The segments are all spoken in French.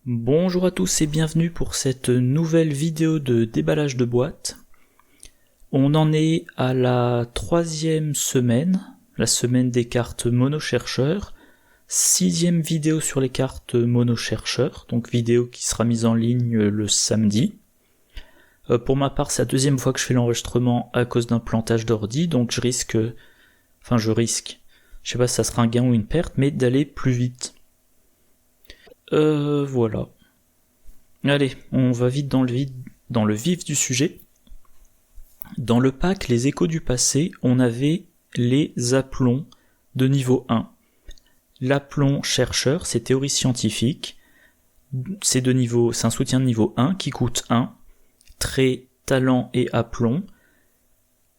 Bonjour à tous et bienvenue pour cette nouvelle vidéo de déballage de boîtes. On en est à la 3e semaine, la semaine des cartes mono-chercheurs, 6e vidéo sur les cartes mono-chercheurs, donc vidéo qui sera mise en ligne le samedi. Pour ma part, c'est la 2e fois que je fais l'enregistrement à cause d'un plantage d'ordi, donc je risque, je sais pas si ça sera un gain ou une perte, mais d'aller plus vite. Voilà. Allez, on va vite dans le vif du sujet. Dans le pack Les Échos du passé, on avait les aplombs de niveau 1. L'aplomb chercheur, c'est théorie scientifique. C'est un soutien de niveau 1 qui coûte 1. Trait, talent et aplomb.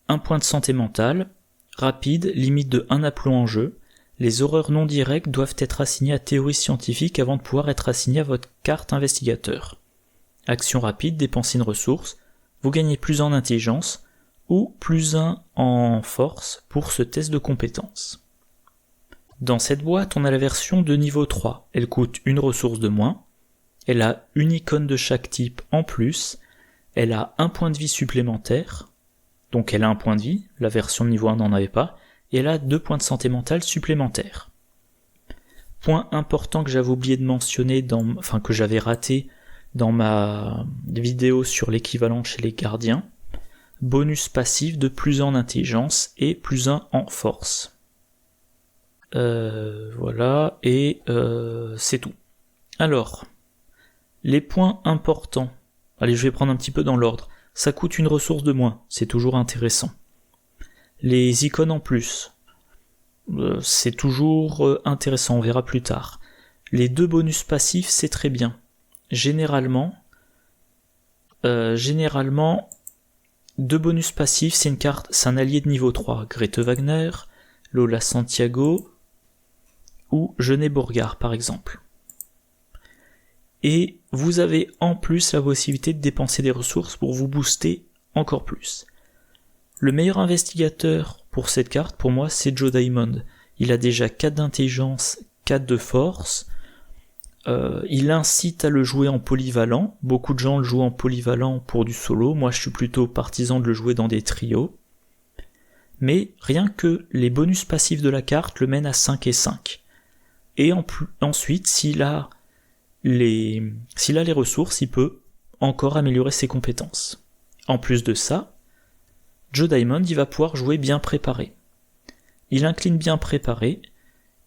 1 point de santé mentale. Rapide, limite de 1 aplomb en jeu. Les horreurs non directes doivent être assignées à théorie scientifique avant de pouvoir être assignées à votre carte investigateur. Action rapide, dépensez une ressource, vous gagnez plus en intelligence ou plus 1 en force pour ce test de compétence. Dans cette boîte, on a la version de niveau 3. Elle coûte une ressource de moins, elle a une icône de chaque type en plus, elle a 1 point de vie supplémentaire, donc elle a 1 point de vie, la version de niveau 1 n'en avait pas, et elle a 2 points de santé mentale supplémentaires. Point important que j'avais oublié de mentionner, que j'avais raté dans ma vidéo sur l'équivalent chez les gardiens, bonus passif de plus 1 en intelligence et plus 1 en force. Voilà, et c'est tout. Alors, les points importants, allez je vais prendre un petit peu dans l'ordre, ça coûte une ressource de moins, c'est toujours intéressant. Les icônes en plus, c'est toujours intéressant, on verra plus tard. Les 2 bonus passifs, c'est très bien. Généralement, 2 bonus passifs, c'est un allié de niveau 3. Grete Wagner, Lola Santiago ou Jeunet Bourgard par exemple. Et vous avez en plus la possibilité de dépenser des ressources pour vous booster encore plus. Le meilleur investigateur pour cette carte, pour moi, c'est Joe Diamond. Il a déjà 4 d'intelligence, 4 de force. Il incite à le jouer en polyvalent. Beaucoup de gens le jouent en polyvalent pour du solo. Moi, je suis plutôt partisan de le jouer dans des trios. Mais rien que les bonus passifs de la carte le mènent à 5 et 5. Et ensuite, s'il a les ressources, il peut encore améliorer ses compétences. En plus de ça, Joe Diamond, il va pouvoir jouer bien préparé. Il incline bien préparé,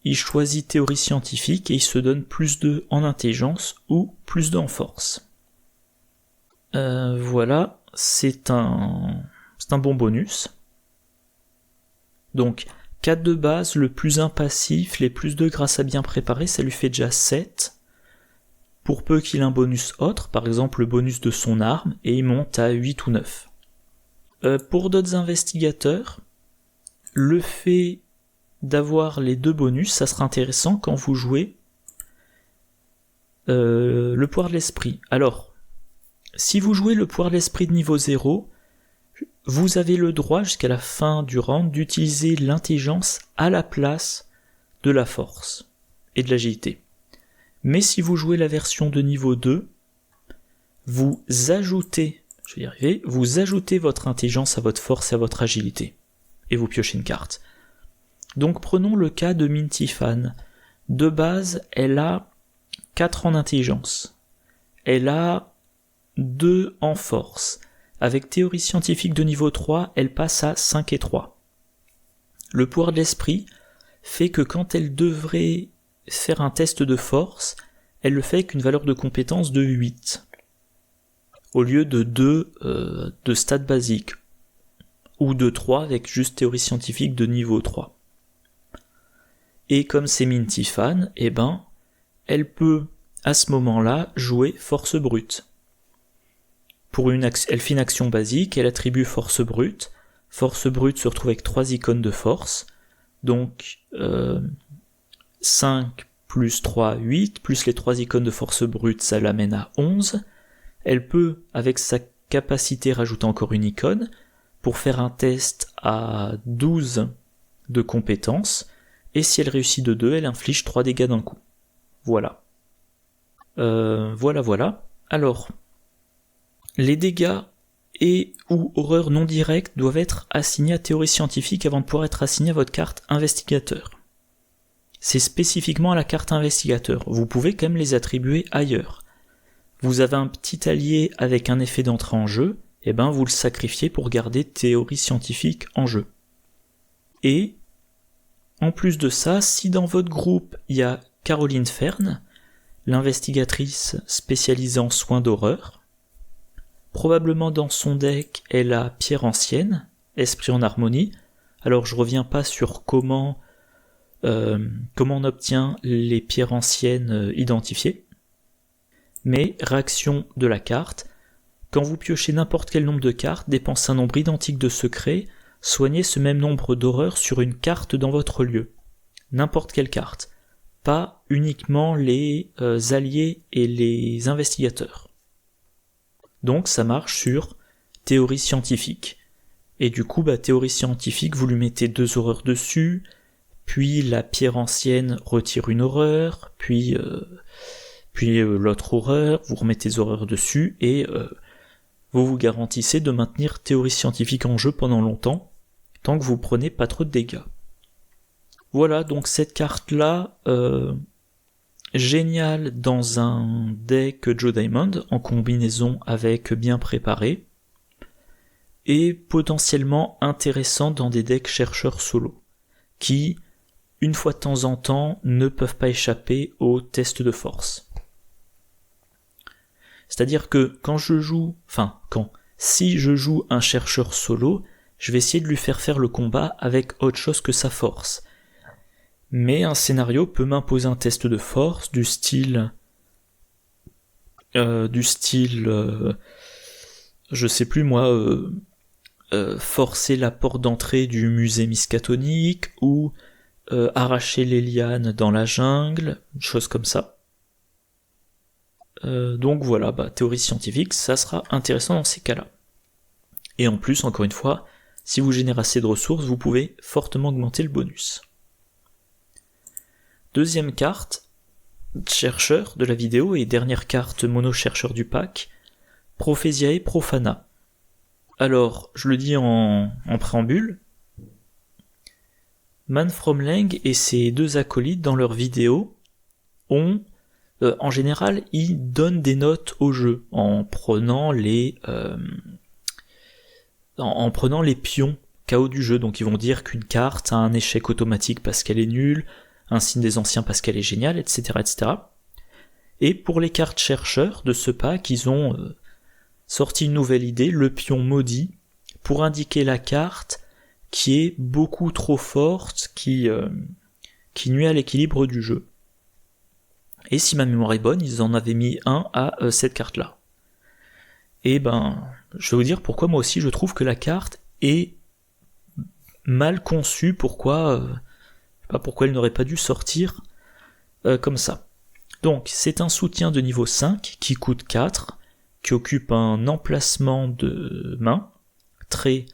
il choisit théorie scientifique et il se donne plus 2 en intelligence ou plus 2 en force. Voilà, c'est un bon bonus. Donc, 4 de base, le plus 1 passif, les plus 2 grâce à bien préparé, ça lui fait déjà 7. Pour peu qu'il ait un bonus autre, par exemple le bonus de son arme, et il monte à 8 ou 9. Pour d'autres investigateurs, le fait d'avoir les 2 bonus, ça sera intéressant quand vous jouez le pouvoir de l'esprit. Alors, si vous jouez le pouvoir de l'esprit de niveau 0, vous avez le droit jusqu'à la fin du round d'utiliser l'intelligence à la place de la force et de l'agilité. Mais si vous jouez la version de niveau 2, vous ajoutez votre intelligence à votre force et à votre agilité. Et vous piochez une carte. Donc prenons le cas de Minty Fan. De base, elle a 4 en intelligence. Elle a 2 en force. Avec théorie scientifique de niveau 3, elle passe à 5 et 3. Le pouvoir de l'esprit fait que quand elle devrait faire un test de force, elle le fait avec une valeur de compétence de 8. Au lieu de 2 de stats basiques, ou de 3 avec juste théorie scientifique de niveau 3. Et comme c'est Minty Fan, elle peut à ce moment-là jouer force brute. Elle fait une action basique, elle attribue force brute. Force brute se retrouve avec 3 icônes de force, donc 5 plus 3, 8, plus les 3 icônes de force brute, ça l'amène à 11. Elle peut, avec sa capacité, rajouter encore une icône pour faire un test à 12 de compétences, et si elle réussit de 2, elle inflige 3 dégâts d'un coup. Voilà. Voilà. Alors, les dégâts et ou horreurs non directes doivent être assignés à théorie scientifique avant de pouvoir être assignés à votre carte investigateur. C'est spécifiquement à la carte investigateur. Vous pouvez quand même les attribuer ailleurs. Vous avez un petit allié avec un effet d'entrée en jeu, et ben vous le sacrifiez pour garder théorie scientifique en jeu. Et, en plus de ça, si dans votre groupe il y a Caroline Fern, l'investigatrice spécialisée en soins d'horreur, probablement dans son deck elle a Pierre Ancienne, Esprit en harmonie. Alors je reviens pas sur comment on obtient les pierres anciennes identifiées, mais réaction de la carte, quand vous piochez n'importe quel nombre de cartes, dépensez un nombre identique de secrets, soignez ce même nombre d'horreurs sur une carte dans votre lieu. N'importe quelle carte, pas uniquement les alliés et les investigateurs. Donc ça marche sur théorie scientifique. Et du coup, théorie scientifique, vous lui mettez 2 horreurs dessus, puis la pierre ancienne retire une horreur, puis l'autre horreur, vous remettez des horreurs dessus, et vous vous garantissez de maintenir théorie scientifique en jeu pendant longtemps, tant que vous prenez pas trop de dégâts. Voilà, donc cette carte-là, géniale dans un deck Joe Diamond, en combinaison avec bien préparé, et potentiellement intéressant dans des decks chercheurs solo, qui, une fois de temps en temps, ne peuvent pas échapper aux tests de force. C'est-à-dire que si je joue un chercheur solo, je vais essayer de lui faire le combat avec autre chose que sa force. Mais un scénario peut m'imposer un test de force du style, je sais plus moi, forcer la porte d'entrée du musée miskatonique, ou arracher les lianes dans la jungle, choses comme ça. Donc voilà, théorie scientifique, ça sera intéressant dans ces cas-là. Et en plus, encore une fois, si vous générez assez de ressources, vous pouvez fortement augmenter le bonus. Deuxième carte, chercheur de la vidéo et dernière carte mono chercheur du pack, Prophesiae Profana. Alors, je le dis en préambule, Man From Lang et ses 2 acolytes dans leurs vidéos ont, en général, ils donnent des notes au jeu en prenant les pions KO du jeu. Donc ils vont dire qu'une carte a un échec automatique parce qu'elle est nulle, un signe des anciens parce qu'elle est géniale, etc., etc. Et pour les cartes chercheurs de ce pack, ils ont sorti une nouvelle idée, le pion maudit, pour indiquer la carte qui est beaucoup trop forte, qui nuit à l'équilibre du jeu. Et si ma mémoire est bonne, ils en avaient mis un à cette carte-là. Et je vais vous dire pourquoi moi aussi je trouve que la carte est mal conçue, pourquoi elle n'aurait pas dû sortir comme ça. Donc c'est un soutien de niveau 5 qui coûte 4, qui occupe un emplacement de main, trait,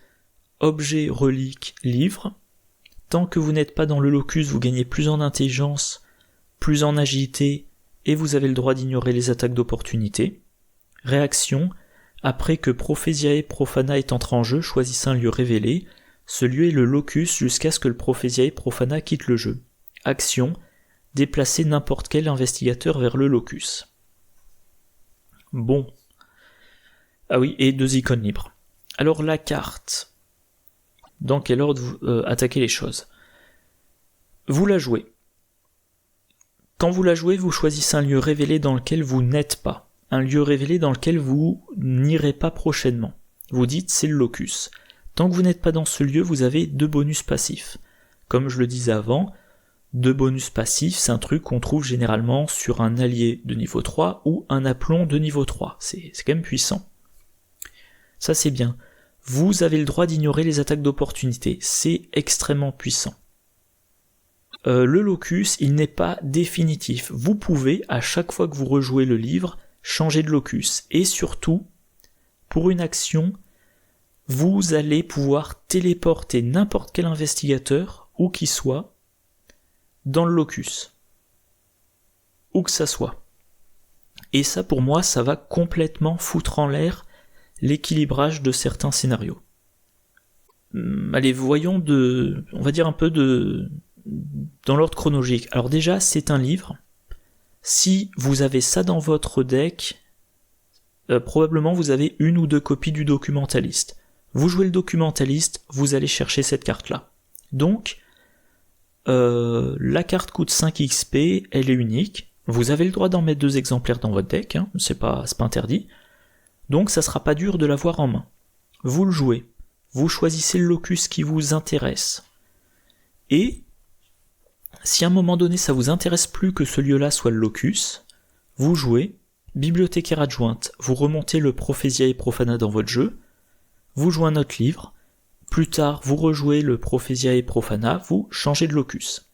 objet, relique, livre. Tant que vous n'êtes pas dans le locus, vous gagnez plus en intelligence, plus en agilité, et vous avez le droit d'ignorer les attaques d'opportunité. Réaction, après que Prophesiae Profana est entré en jeu, choisissez un lieu révélé. Ce lieu est le locus jusqu'à ce que le Prophesiae Profana quitte le jeu. Action, déplacer n'importe quel investigateur vers le locus. Bon. Ah oui, et 2 icônes libres. Alors la carte. Dans quel ordre vous attaquez les choses? Vous la jouez. Quand vous la jouez, vous choisissez un lieu révélé dans lequel vous n'êtes pas. Un lieu révélé dans lequel vous n'irez pas prochainement. Vous dites c'est le locus. Tant que vous n'êtes pas dans ce lieu, vous avez 2 bonus passifs. Comme je le disais avant, 2 bonus passifs, c'est un truc qu'on trouve généralement sur un allié de niveau 3 ou un aplomb de niveau 3. C'est quand même puissant. Ça c'est bien. Vous avez le droit d'ignorer les attaques d'opportunité. C'est extrêmement puissant. Le locus, il n'est pas définitif. Vous pouvez, à chaque fois que vous rejouez le livre, changer de locus. Et surtout, pour une action, vous allez pouvoir téléporter n'importe quel investigateur, où qu'il soit, dans le locus. Où que ça soit. Et ça, pour moi, ça va complètement foutre en l'air l'équilibrage de certains scénarios. Allez, voyons on va dire un peu dans l'ordre chronologique. Alors déjà, c'est un livre. Si vous avez ça dans votre deck, probablement vous avez 1 ou 2 copies du documentaliste. Vous jouez le documentaliste, vous allez chercher cette carte-là. Donc, la carte coûte 5 XP, elle est unique. Vous avez le droit d'en mettre 2 exemplaires dans votre deck, hein, c'est pas interdit. Donc ça sera pas dur de l'avoir en main. Vous le jouez. Vous choisissez le locus qui vous intéresse. Et si à un moment donné ça vous intéresse plus que ce lieu-là soit le locus, vous jouez bibliothécaire adjointe, vous remontez le Prophésia et Profana dans votre jeu, vous jouez un autre livre, plus tard vous rejouez le Prophésia et Profana, vous changez de locus.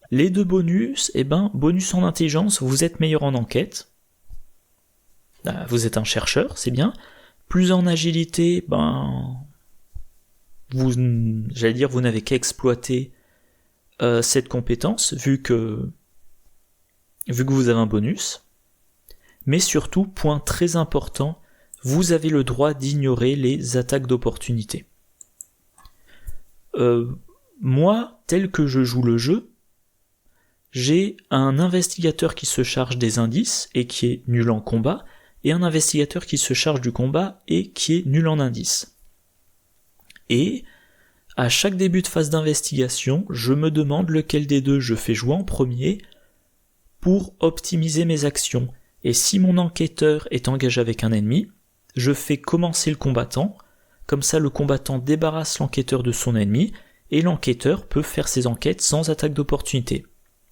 Les 2 bonus, bonus en intelligence, vous êtes meilleur en enquête, vous êtes un chercheur, c'est bien. Plus en agilité, vous n'avez qu'à exploiter cette compétence, vu que vous avez un bonus. Mais surtout, point très important, vous avez le droit d'ignorer les attaques d'opportunité. Moi, tel que je joue le jeu, j'ai un investigateur qui se charge des indices et qui est nul en combat, et un investigateur qui se charge du combat et qui est nul en indices. Et à chaque début de phase d'investigation, je me demande lequel des 2 je fais jouer en premier pour optimiser mes actions. Et si mon enquêteur est engagé avec un ennemi, je fais commencer le combattant, comme ça le combattant débarrasse l'enquêteur de son ennemi, et l'enquêteur peut faire ses enquêtes sans attaque d'opportunité.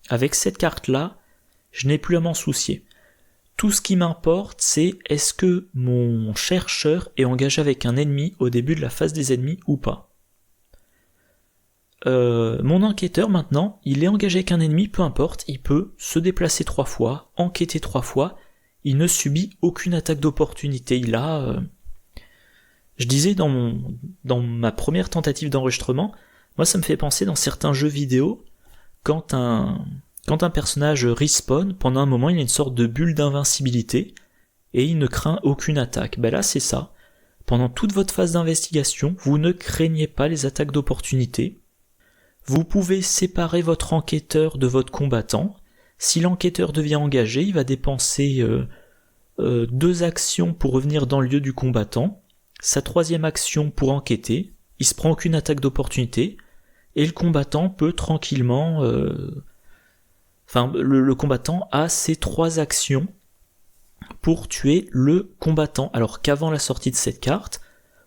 Avec cette carte-là, je n'ai plus à m'en soucier. Tout ce qui m'importe, c'est est-ce que mon chercheur est engagé avec un ennemi au début de la phase des ennemis ou pas. Mon enquêteur maintenant, il est engagé avec un ennemi, peu importe, il peut se déplacer 3 fois, enquêter 3 fois, il ne subit aucune attaque d'opportunité. Il a... Je disais dans ma première tentative d'enregistrement, moi ça me fait penser dans certains jeux vidéo, quand un personnage respawn, pendant un moment il a une sorte de bulle d'invincibilité, et il ne craint aucune attaque. Là c'est ça. Pendant toute votre phase d'investigation, vous ne craignez pas les attaques d'opportunité. Vous pouvez séparer votre enquêteur de votre combattant. Si l'enquêteur devient engagé, il va dépenser 2 actions pour revenir dans le lieu du combattant, sa 3e action pour enquêter, il se prend aucune attaque d'opportunité, et le combattant peut tranquillement... le combattant a ses 3 actions pour tuer le combattant. Alors qu'avant la sortie de cette carte,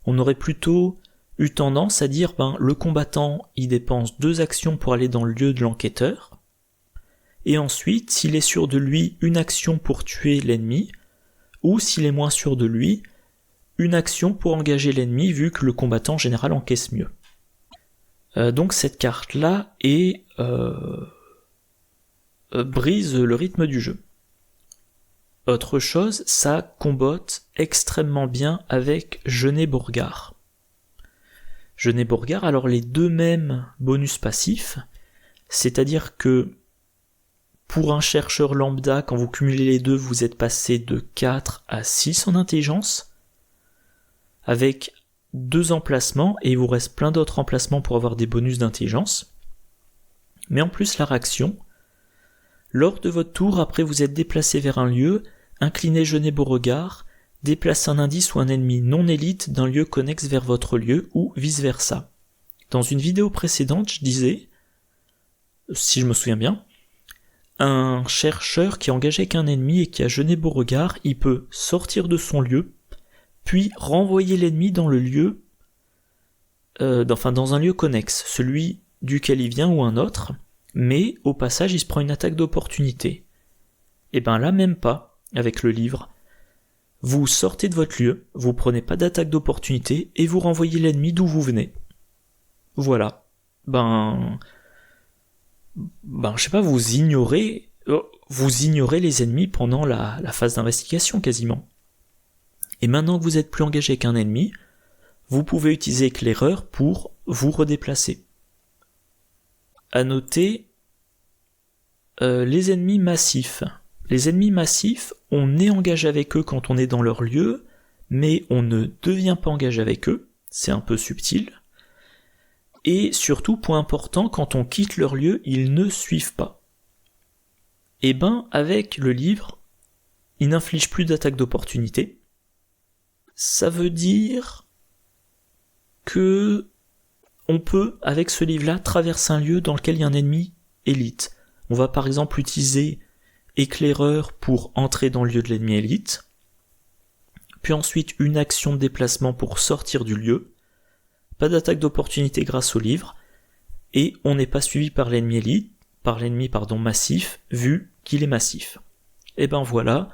on aurait plutôt eu tendance à dire le combattant il dépense 2 actions pour aller dans le lieu de l'enquêteur, et ensuite s'il est sûr de lui, une action pour tuer l'ennemi, ou s'il est moins sûr de lui, une action pour engager l'ennemi vu que le combattant en général encaisse mieux. Donc cette carte là brise le rythme du jeu. Autre chose, ça combotte extrêmement bien avec Genet-Bourgard. Genet-Bourgard, alors les 2 mêmes bonus passifs, c'est-à-dire que pour un chercheur lambda, quand vous cumulez les 2, vous êtes passé de 4 à 6 en intelligence, avec 2 emplacements, et il vous reste plein d'autres emplacements pour avoir des bonus d'intelligence. Mais en plus la réaction, lors de votre tour, après vous êtes déplacé vers un lieu, inclinez Genet-Beauregard, déplace un indice ou un ennemi non élite d'un lieu connexe vers votre lieu, ou vice-versa. Dans une vidéo précédente, je disais, si je me souviens bien, un chercheur qui est engagé avec un ennemi et qui a Genet-Beauregard, il peut sortir de son lieu, puis renvoyer l'ennemi dans le lieu, dans un lieu connexe, celui duquel il vient ou un autre, mais au passage il se prend une attaque d'opportunité. Et là même pas, avec le livre. Vous sortez de votre lieu, vous prenez pas d'attaque d'opportunité, et vous renvoyez l'ennemi d'où vous venez. Voilà. Je sais pas, vous ignorez les ennemis pendant la phase d'investigation quasiment. Et maintenant que vous êtes plus engagé avec un ennemi, vous pouvez utiliser éclaireur pour vous redéplacer. À noter, les ennemis massifs. Les ennemis massifs, on est engagé avec eux quand on est dans leur lieu, mais on ne devient pas engagé avec eux, c'est un peu subtil. Et surtout, point important, quand on quitte leur lieu, ils ne suivent pas. Et ben, avec le livre, il n'inflige plus d'attaque d'opportunité. Ça veut dire que on peut, avec ce livre-là, traverser un lieu dans lequel il y a un ennemi élite. On va par exemple utiliser éclaireur pour entrer dans le lieu de l'ennemi élite, puis ensuite une action de déplacement pour sortir du lieu, pas d'attaque d'opportunité grâce au livre, et on n'est pas suivi par l'ennemi élite, massif, vu qu'il est massif. Et ben voilà,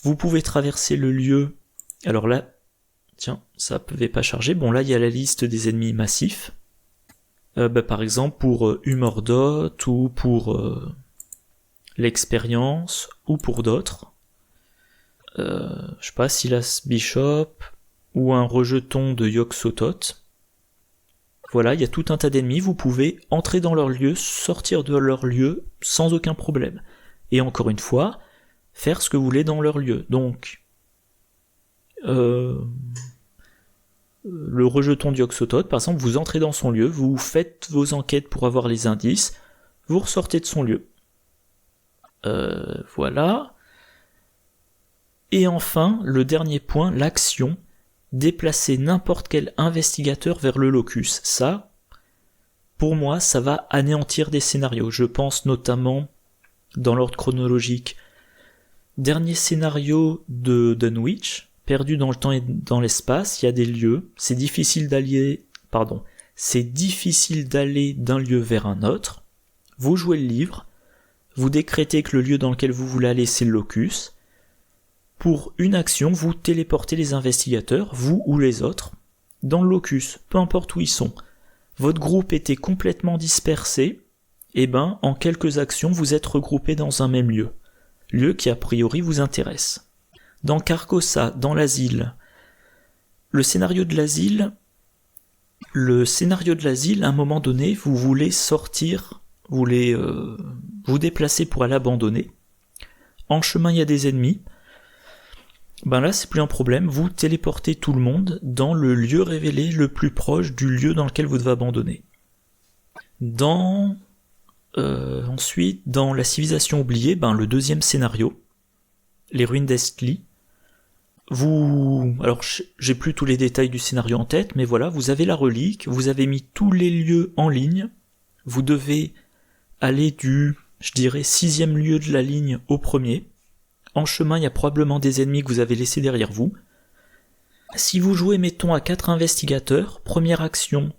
vous pouvez traverser le lieu, alors là, tiens, ça pouvait pas charger, bon là il y a la liste des ennemis massifs, par exemple pour Humordot, ou pour l'expérience, ou pour d'autres, je sais pas, Silas Bishop, ou un rejeton de Yog-Sothoth. Voilà, il y a tout un tas d'ennemis, vous pouvez entrer dans leur lieu, sortir de leur lieu sans aucun problème. Et encore une fois, faire ce que vous voulez dans leur lieu. Donc, le rejeton de Yog-Sothoth, par exemple, vous entrez dans son lieu, vous faites vos enquêtes pour avoir les indices, vous ressortez de son lieu. Voilà. Et enfin, le dernier point, l'action. Déplacer n'importe quel investigateur vers le locus. Ça, pour moi, ça va anéantir des scénarios. Je pense notamment, dans l'ordre chronologique, dernier scénario de Dunwich, perdu dans le temps et dans l'espace, il y a des lieux, c'est difficile d'aller d'un lieu vers un autre. Vous jouez le livre, vous décrétez que le lieu dans lequel vous voulez aller, c'est le locus. Pour une action, vous téléportez les investigateurs, vous ou les autres, dans le locus, peu importe où ils sont. Votre groupe était complètement dispersé, et ben, en quelques actions, vous êtes regroupés dans un même lieu qui a priori vous intéresse. Dans Carcosa, dans l'asile, le scénario de l'asile, à un moment donné, vous voulez sortir, vous voulez vous déplacer pour aller abandonner. En chemin, il y a des ennemis. Ben là, c'est plus un problème, vous téléportez tout le monde dans le lieu révélé le plus proche du lieu dans lequel vous devez abandonner. Ensuite, dans la civilisation oubliée, le deuxième scénario, les ruines d'Estli, alors j'ai plus tous les détails du scénario en tête, mais voilà, vous avez la relique, vous avez mis tous les lieux en ligne, vous devez aller du, 6e lieu de la ligne au premier. En chemin, il y a probablement des ennemis que vous avez laissés derrière vous. Si vous jouez, mettons, à 4 investigateurs, première action,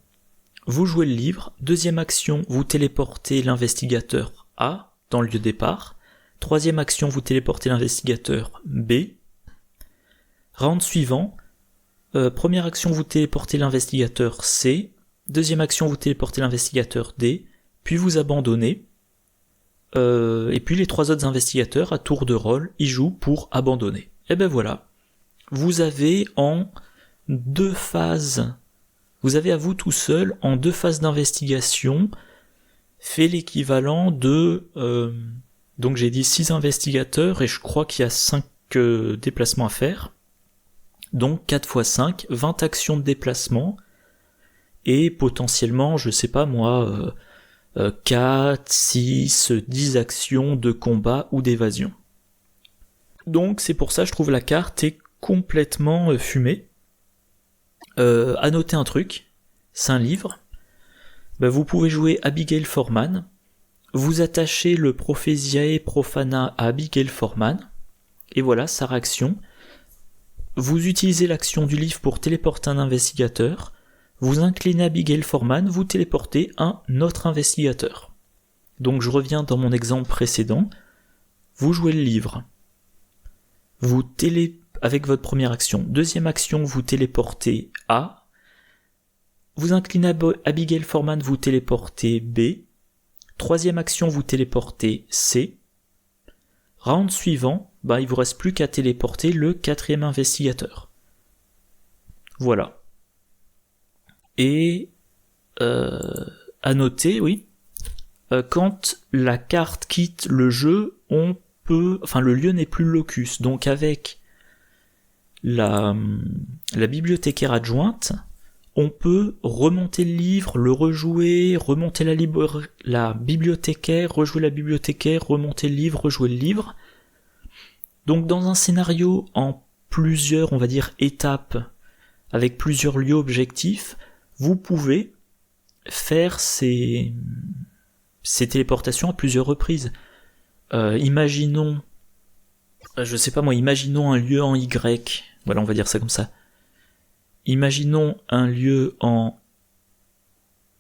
vous jouez le livre. Deuxième action, vous téléportez l'investigateur A dans le lieu de départ. Troisième action, vous téléportez l'investigateur B. Round suivant, première action, vous téléportez l'investigateur C. Deuxième action, vous téléportez l'investigateur D. Puis vous abandonnez. Et puis les 3 autres investigateurs, à tour de rôle, ils jouent pour abandonner. Et ben voilà. Vous avez en 2 phases, vous avez à vous tout seul, en 2 phases d'investigation, fait l'équivalent de, donc j'ai dit 6 investigateurs, et je crois qu'il y a 5 déplacements à faire. Donc 4 x 5, 20 actions de déplacement, et potentiellement, je sais pas moi, 4, 6, 10 actions de combat ou d'évasion. Donc c'est pour ça je trouve la carte est complètement fumée. À noter un truc, c'est un livre. Vous pouvez jouer Abigail Foreman. Vous attachez le Prophesiae Profana à Abigail Foreman. Et voilà sa réaction. Vous utilisez l'action du livre pour téléporter un investigateur. Vous inclinez Abigail Foreman, vous téléportez un autre investigateur. Donc je reviens dans mon exemple précédent. Vous jouez le livre. Avec votre première action. Deuxième action, vous téléportez A. Vous inclinez Abigail Foreman, vous téléportez B. Troisième action, vous téléportez C. Round suivant, il vous reste plus qu'à téléporter le 4e investigateur. Voilà. Et à noter, oui, quand la carte quitte le jeu, on le lieu n'est plus le locus. Donc avec la bibliothécaire adjointe, on peut remonter le livre, le rejouer, remonter la bibliothécaire, rejouer la bibliothécaire, remonter le livre, rejouer le livre. Donc dans un scénario en plusieurs, on va dire, étapes, avec plusieurs lieux objectifs, vous pouvez faire ces téléportations à plusieurs reprises. Imaginons un lieu en Y, voilà, on va dire ça comme ça. Imaginons un lieu en...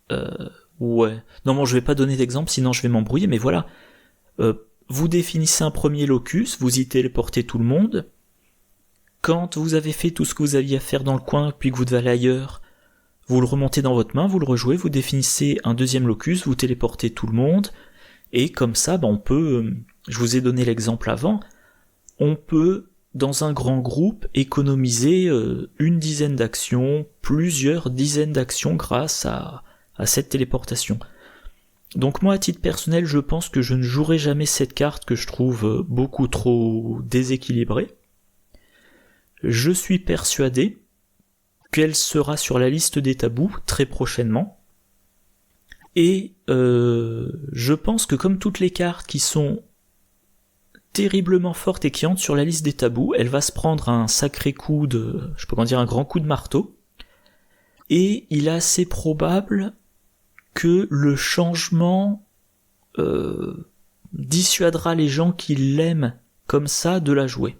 Non, bon, je vais pas donner d'exemple, sinon je vais m'embrouiller, mais voilà. Vous définissez un premier locus, vous y téléportez tout le monde. Quand vous avez fait tout ce que vous aviez à faire dans le coin, puis que vous devez aller ailleurs, vous le remontez dans votre main, vous le rejouez, vous définissez un deuxième locus, vous téléportez tout le monde, et comme ça, on peut... je vous ai donné l'exemple avant, on peut, dans un grand groupe, économiser une dizaine d'actions, plusieurs dizaines d'actions grâce à cette téléportation. Donc moi, à titre personnel, je pense que je ne jouerai jamais cette carte que je trouve beaucoup trop déséquilibrée. Je suis persuadé qu'elle sera sur la liste des tabous très prochainement. Et je pense que comme toutes les cartes qui sont terriblement fortes et qui entrent sur la liste des tabous, elle va se prendre un sacré coup un grand coup de marteau. Et il est assez probable que le changement dissuadera les gens qui l'aiment comme ça de la jouer.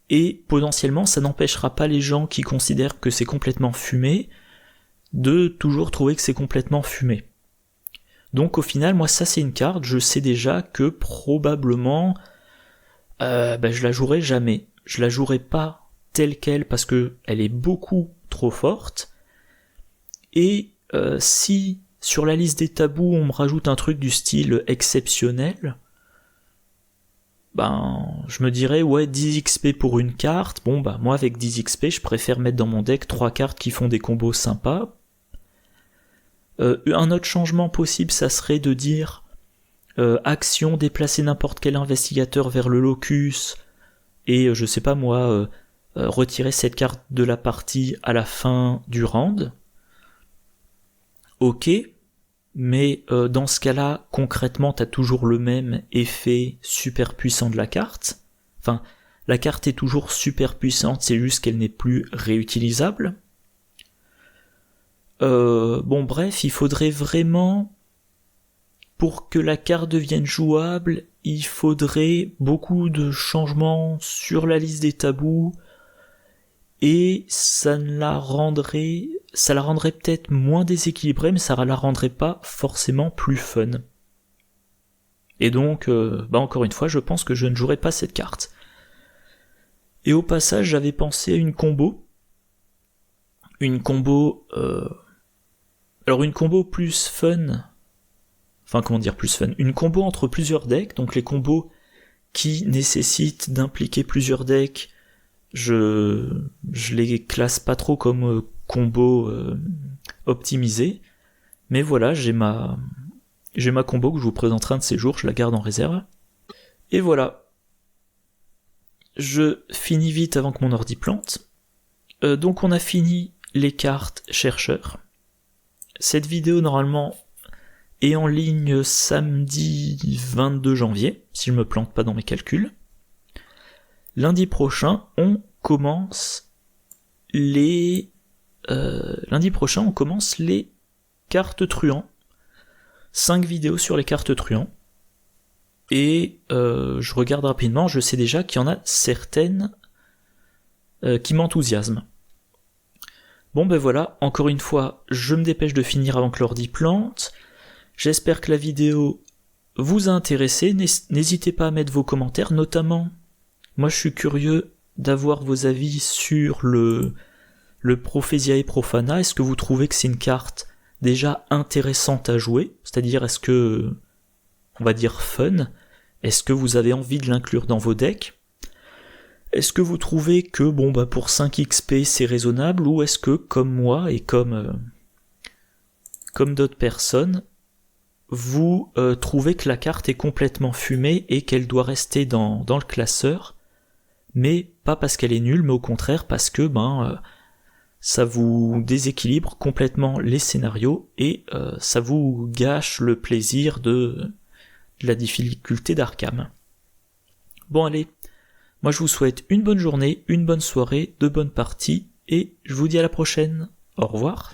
Et potentiellement, ça n'empêchera pas les gens qui considèrent que c'est complètement fumé de toujours trouver que c'est complètement fumé. Donc au final, moi ça c'est une carte, je sais déjà que probablement je la jouerai jamais. Je la jouerai pas telle quelle parce que elle est beaucoup trop forte. Et si sur la liste des tabous on me rajoute un truc du style exceptionnel, je me dirais 10 XP pour une carte. Moi avec 10 XP je préfère mettre dans mon deck 3 cartes qui font des combos sympas. Un autre changement possible, ça serait de dire action, déplacer n'importe quel investigateur vers le locus, et retirer cette carte de la partie à la fin du round. Ok, mais dans ce cas-là, concrètement, t'as toujours le même effet super puissant de la carte. Enfin, la carte est toujours super puissante, c'est juste qu'elle n'est plus réutilisable. Il faudrait vraiment, pour que la carte devienne jouable, il faudrait beaucoup de changements sur la liste des tabous, et ça la rendrait peut-être moins déséquilibrée, mais ça la rendrait pas forcément plus fun. Et donc, encore une fois, je pense que je ne jouerai pas cette carte. Et au passage, j'avais pensé à une combo plus fun, une combo entre plusieurs decks, donc les combos qui nécessitent d'impliquer plusieurs decks, je les classe pas trop comme combo optimisé, mais voilà, j'ai ma combo que je vous présenterai un de ces jours, je la garde en réserve. Et voilà, je finis vite avant que mon ordi plante. Donc on a fini les cartes chercheurs. Cette vidéo normalement est en ligne samedi 22 janvier, si je me plante pas dans mes calculs. Lundi prochain, on commence les cartes truands. 5 vidéos sur les cartes truands. Et je regarde rapidement, je sais déjà qu'il y en a certaines qui m'enthousiasment. Voilà, encore une fois, je me dépêche de finir avant que l'ordi plante. J'espère que la vidéo vous a intéressé. N'hésitez pas à mettre vos commentaires, notamment, moi je suis curieux d'avoir vos avis sur le Prophesiae Profana. Est-ce que vous trouvez que c'est une carte déjà intéressante à jouer, c'est-à-dire est-ce que, on va dire fun, est-ce que vous avez envie de l'inclure dans vos decks? Est-ce que vous trouvez que pour 5 XP c'est raisonnable, ou est-ce que comme moi et comme d'autres personnes, vous trouvez que la carte est complètement fumée et qu'elle doit rester dans le classeur, mais pas parce qu'elle est nulle, mais au contraire parce que ça vous déséquilibre complètement les scénarios et ça vous gâche le plaisir de la difficulté d'Arkham. Bon allez, moi je vous souhaite une bonne journée, une bonne soirée, de bonnes parties, et je vous dis à la prochaine. Au revoir.